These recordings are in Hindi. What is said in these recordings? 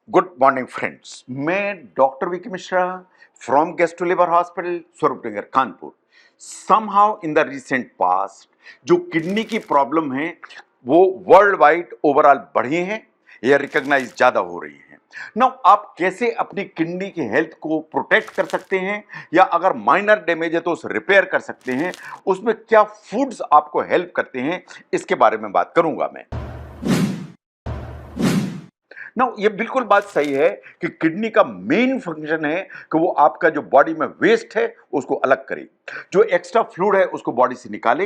Good morning friends. मैं doctor Vicky Mishra from gastro liver hospital Swaroopnagar Kanpur. Somehow in the recent past जो किडनी की प्रॉब्लम है वो वर्ल्ड वाइड ओवरऑल बढ़ी है या रिकॉग्नाइज ज्यादा हो रही है। नाउ आप कैसे अपनी किडनी की हेल्थ को प्रोटेक्ट कर सकते हैं या अगर माइनर डैमेज है तो उसे रिपेयर कर सकते हैं, उसमें क्या फूड्स आपको हेल्प करते हैं, इसके बारे में बात करूंगा मैं। ना ये बिल्कुल बात सही है कि किडनी का मेन फंक्शन है कि वो आपका जो बॉडी में वेस्ट है उसको अलग करे, जो एक्स्ट्रा फ्लूइड है उसको बॉडी से निकाले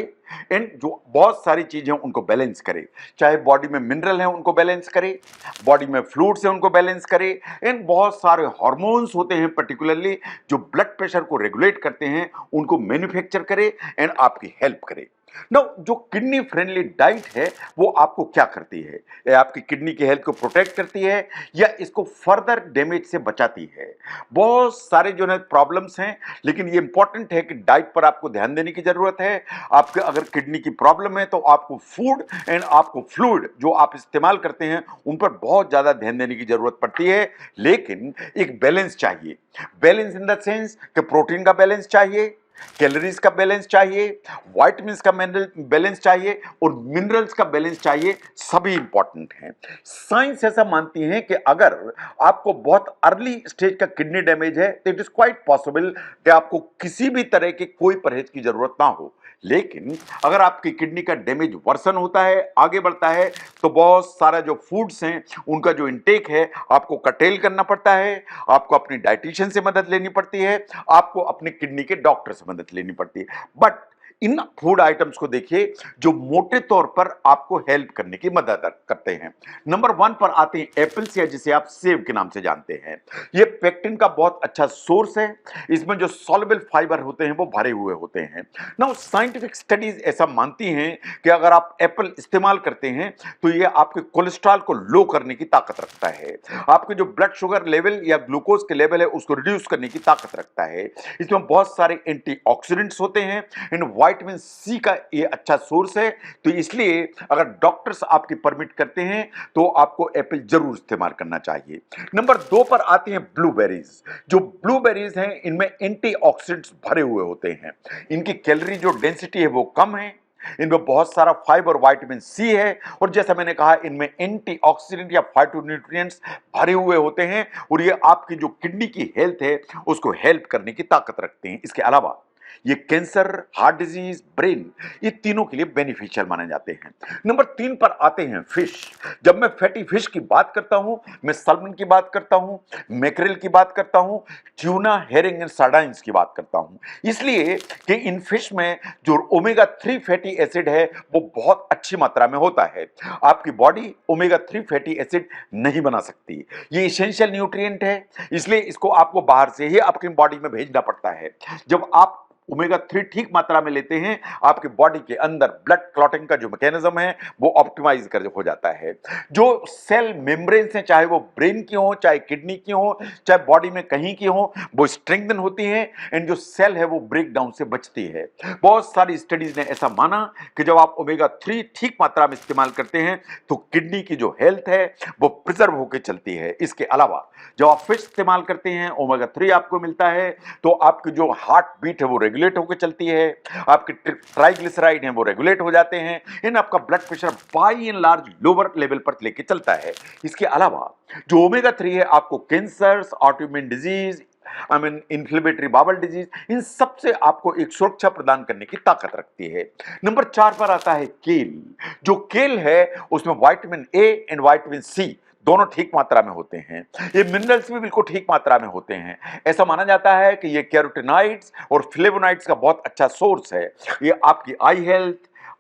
एंड जो बहुत सारी चीजें उनको बैलेंस करे, चाहे बॉडी में मिनरल है उनको बैलेंस करे, बॉडी में फ्लूइड्स है उनको बैलेंस करे एंड बहुत सारे हार्मोन्स होते हैं पर्टिकुलरली जो ब्लड प्रेशर को रेगुलेट करते हैं उनको मैन्युफैक्चर करे एंड आपकी हेल्प करे। ना जो किडनी फ्रेंडली डाइट है वो आपको क्या करती है, ये आपकी किडनी की हेल्थ को प्रोटेक्ट करती है या इसको फर्दर डैमेज से बचाती है। बहुत सारे जो है प्रॉब्लम्स हैं, लेकिन ये इंपॉर्टेंट है कि डाइट पर आपको ध्यान देने की जरूरत है। आपके अगर किडनी की प्रॉब्लम है तो आपको फूड एंड आपको फ्लूइड जो आप इस्तेमाल करते हैं उन पर बहुत ज्यादा ध्यान देने की जरूरत पड़ती है। लेकिन एक बैलेंस चाहिए, बैलेंस इन द सेंस कि प्रोटीन का बैलेंस चाहिए, कैलोरीज का बैलेंस चाहिए, वाइटमिन्स का बैलेंस चाहिए और मिनरल्स का बैलेंस चाहिए। सभी इंपॉर्टेंट हैं। साइंस ऐसा मानती है कि अगर आपको बहुत अर्ली स्टेज का किडनी डैमेज है तो इट इज क्वाइट पॉसिबल कि आपको किसी भी तरह के कोई परहेज की जरूरत ना हो। लेकिन अगर आपकी किडनी का डैमेज वर्सन होता है, आगे बढ़ता है, तो बहुत सारा जो फूड्स हैं उनका जो इंटेक है आपको कटेल करना पड़ता है, आपको अपनी डाइटिशियन से मदद लेनी पड़ती है, आपको अपनी किडनी के डॉक्टर से मदद लेनी पड़ती है। बट इन फूड आइटम्स को देखिए जो मोटे तौर पर आपको हेल्प करने की मदद करते हैं। नंबर 1 पर आते हैं एप्पल्स, या जिसे आप सेब के नाम से जानते हैं। ये पेक्टिन का बहुत अच्छा सोर्स है, इसमें जो सॉल्युबल फाइबर होते हैं वो भरे हुए होते हैं। नाउ साइंटिफिक स्टडीज ऐसा मानती हैं कि अगर आप एप्पल इस्तेमाल करते हैं तो ये आपके कोलेस्ट्रॉल को लो करने की ताकत रखता है, आपके जो ब्लड शुगर लेवल या ग्लूकोज के लेवल है उसको रिड्यूस करने की ताकत रखता है। इसमें बहुत सारे एंटीऑक्सीडेंट्स होते हैं एंड विटामिन सी का ये अच्छा सोर्स है। तो इसलिए अगर डॉक्टर्स आपकी परमिट करते हैं तो आपको एप्पल जरूर इस्तेमाल करना चाहिए। नंबर 2 पर आती हैं ब्लूबेरीज। जो ब्लूबेरीज हैं इनमें एंटीऑक्सीडेंट्स भरे हुए होते हैं, इनकी कैलोरी जो डेंसिटी है वो कम है, इनमें बहुत सारा फाइबर विटामिन सी है और जैसा मैंने कहा इनमें एंटीऑक्सीडेंट या फाइटोन्यूट्रिएंट्स भरे हुए होते हैं और ये आपकी जो किडनी की हेल्थ है उसको हेल्प करने की ताकत रखते हैं। इसके अलावा ये कैंसर, हार्ट डिजीज, ब्रेन, ये तीनों के लिए बेनिफिशियल माने जाते हैं। नंबर 3 पर आते हैं फिश। जब मैं फैटी फिश की बात करता हूं, मैं सैल्मन की बात करता हूं, मैक्रेल की बात करता हूं, ट्यूना, हेरिंग एंड सार्डाइंस की बात करता हूं, इसलिए कि इन फिश में जो ओमेगा 3 फैटी एसिड है वो बहुत अच्छी मात्रा में होता है। आपकी बॉडी ओमेगा 3 फैटी एसिड नहीं बना सकती, ये इसेंशियल न्यूट्रिएंट है, इसलिए इसको आपको बाहर से ही आपकी बॉडी में भेजना पड़ता है। जब आप ओमेगा 3 ठीक मात्रा में लेते हैं, आपके बॉडी के अंदर ब्लड क्लॉटिंग का जो मैकेनिज्म है वो ऑप्टिमाइज कर हो जाता है। जो सेल मेम्ब्रेन्स हैं, चाहे वो ब्रेन की हो, चाहे किडनी की हो, चाहे बॉडी में कहीं की हो, वो स्ट्रेंथन होती हैं एंड जो सेल है वो ब्रेक डाउन से बचती है। बहुत सारी स्टडीज ने ऐसा माना कि जब आप ओमेगा 3 ठीक मात्रा में इस्तेमाल करते हैं तो किडनी की जो हेल्थ है वो प्रिजर्व होकर चलती है। इसके अलावा जब आप फिश इस्तेमाल करते हैं, ओमेगा 3 आपको मिलता है तो आपकी जो हार्ट बीट है वो रेगुलेट होकर चलती है, आपके ट्राइग्लिसराइड हैं वो रेगुलेट हो जाते हैं, इन आपका blood pressure by and large lower level पर लेके चलता है। इसके अलावा जो ओमेगा 3 है आपको cancer, autoimmune disease, inflammatory bowel disease, इन सब से आपको एक सुरक्षा प्रदान करने की ताकत रखती है। नंबर 4 पर आता है केल। जो केल है उसमें vitamin A and vitamin C दोनों ठीक मात्रा में होते हैं, ये मिनरल्स भी बिल्कुल ठीक मात्रा में होते हैं। ऐसा माना जाता है कि ये कैरोटीनॉइड्स और फ्लेवोनॉइड्स का बहुत अच्छा सोर्स है। ये आपकी आई हेल्थ,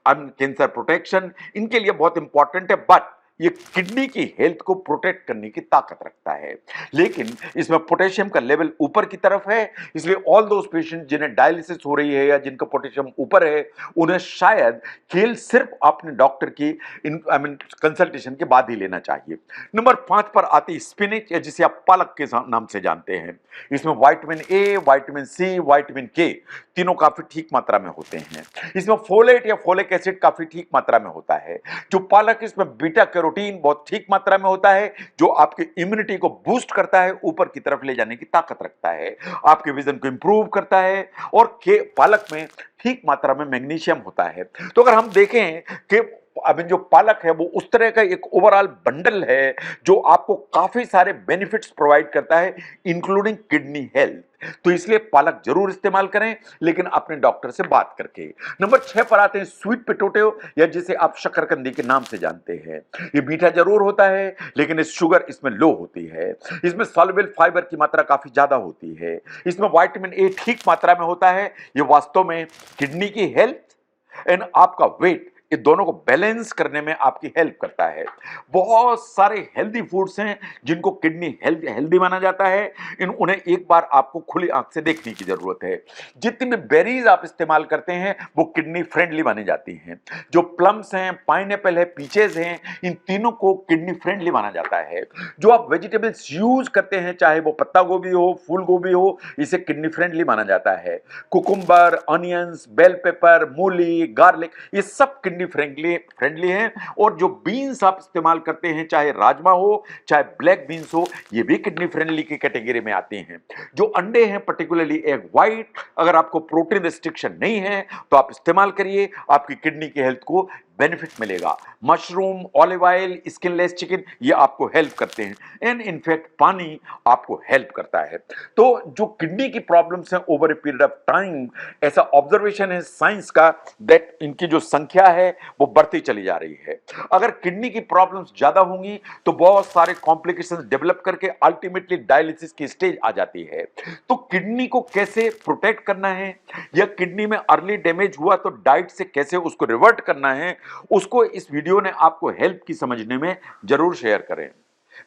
कैंसर प्रोटेक्शन, इनके लिए बहुत इंपॉर्टेंट है। बट ये किडनी की हेल्थ को प्रोटेक्ट करने की ताकत रखता है। लेकिन इसमें पोटेशियम का लेवल ऊपर की तरफ है, इसलिए ऑल दोज पेशेंट जिन्हें डायलिसिस हो रही है या जिनका पोटेशियम ऊपर है उन्हें शायद केल सिर्फ अपने डॉक्टर की कंसल्टेशन के बाद ही लेना चाहिए। नंबर 5 पर आती स्पिनच, या जिसे आप पालक के नाम से जानते हैं। इसमें vitamin A, vitamin C, vitamin K तीनों काफी ठीक मात्रा में होते हैं। इसमें फोलेट या फोलिक एसिड काफी ठीक मात्रा में होता है। जो पालक, इसमें बीटा कैरोटीन प्रोटीन बहुत ठीक मात्रा में होता है जो आपकी इम्यूनिटी को बूस्ट करता है, ऊपर की तरफ ले जाने की ताकत रखता है, आपके विजन को इंप्रूव करता है। और के पालक में ठीक मात्रा में मैग्नीशियम होता है। तो अगर हम देखें कि अभी जो पालक है वो उस तरह का एक ओवरऑल बंडल है जो आपको काफी सारे बेनिफिट्स प्रोवाइड करता है, इंक्लूडिंग किडनी हेल्थ। तो इसलिए पालक जरूर इस्तेमाल करें, लेकिन अपने डॉक्टर से बात करके। नंबर 6 पर आते हैं स्वीट पोटैटो, या जिसे आप शकरकंदी के नाम से जानते हैं। ये मीठा जरूर होता है, लेकिन इस शुगर इसमें लो होती है। इसमें सॉल्युबल फाइबर की मात्रा काफी ज्यादा होती है। इसमें विटामिन ए ठीक मात्रा में होता है। ये वास्तव में किडनी की हेल्थ एंड आपका वेट, ये दोनों को बैलेंस करने में आपकी हेल्प करता है। बहुत सारे हेल्दी फूड्स हैं जिनको किडनी हेल्दी माना जाता है। उन्हें एक बार आपको खुली आंख से देखने की जरूरत है। जितनी भी बेरीज आप इस्तेमाल करते हैं वो किडनी फ्रेंडली मानी जाती हैं। जो प्लम्स हैं, पाइनएप्पल है, पीचेस हैं, इन तीनों को किडनी फ्रेंडली माना जाता है। जो आप वेजिटेबल्स यूज करते हैं, चाहे वो पत्ता गोभी हो, फूल गोभी हो, इसे किडनी फ्रेंडली माना जाता है। कुकुम्बर, ऑनियंस, बेल पेपर, मूली, गार्लिक, ये सब किडनी फ्रेंडली हैं। और जो बीन्स आप इस्तेमाल करते हैं, चाहे राजमा हो, चाहे ब्लैक बीन्स हो, ये भी किडनी फ्रेंडली की कैटेगरी में आते हैं। जो अंडे हैं, पर्टिकुलरली एग व्हाइट, अगर आपको प्रोटीन रिस्ट्रिक्शन नहीं है तो आप इस्तेमाल करिए, आपकी किडनी की हेल्थ को बेनिफिट मिलेगा। Mushroom, olive oil, skinless chicken, ये आपको हेल्प करते हैं। एंड इनफैक्ट पानी आपको हेल्प करता है। तो जो किडनी की प्रॉब्लम्स हैं over a period of time, ऐसा ऑब्जर्वेशन है साइंस का दैट इनकी जो संख्या है वो बढ़ती चली जा रही है। अगर किडनी की प्रॉब्लम्स ज्यादा होंगी तो बहुत सारे कॉम्प्लिकेशंस डेवलप करके अल्टीमेटली डायलिसिस की स्टेज आ जाती है। तो किडनी को कैसे प्रोटेक्ट करना है, या किडनी में अर्ली डैमेज हुआ तो डाइट से कैसे उसको रिवर्ट करना है, उसको इस वीडियो ने आपको हेल्प की समझने में जरूर शेयर करें।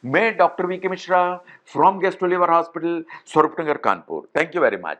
मैं doctor V K Mishra from gastro liver hospital, Swaroopnagar, Kanpur. Thank you very much.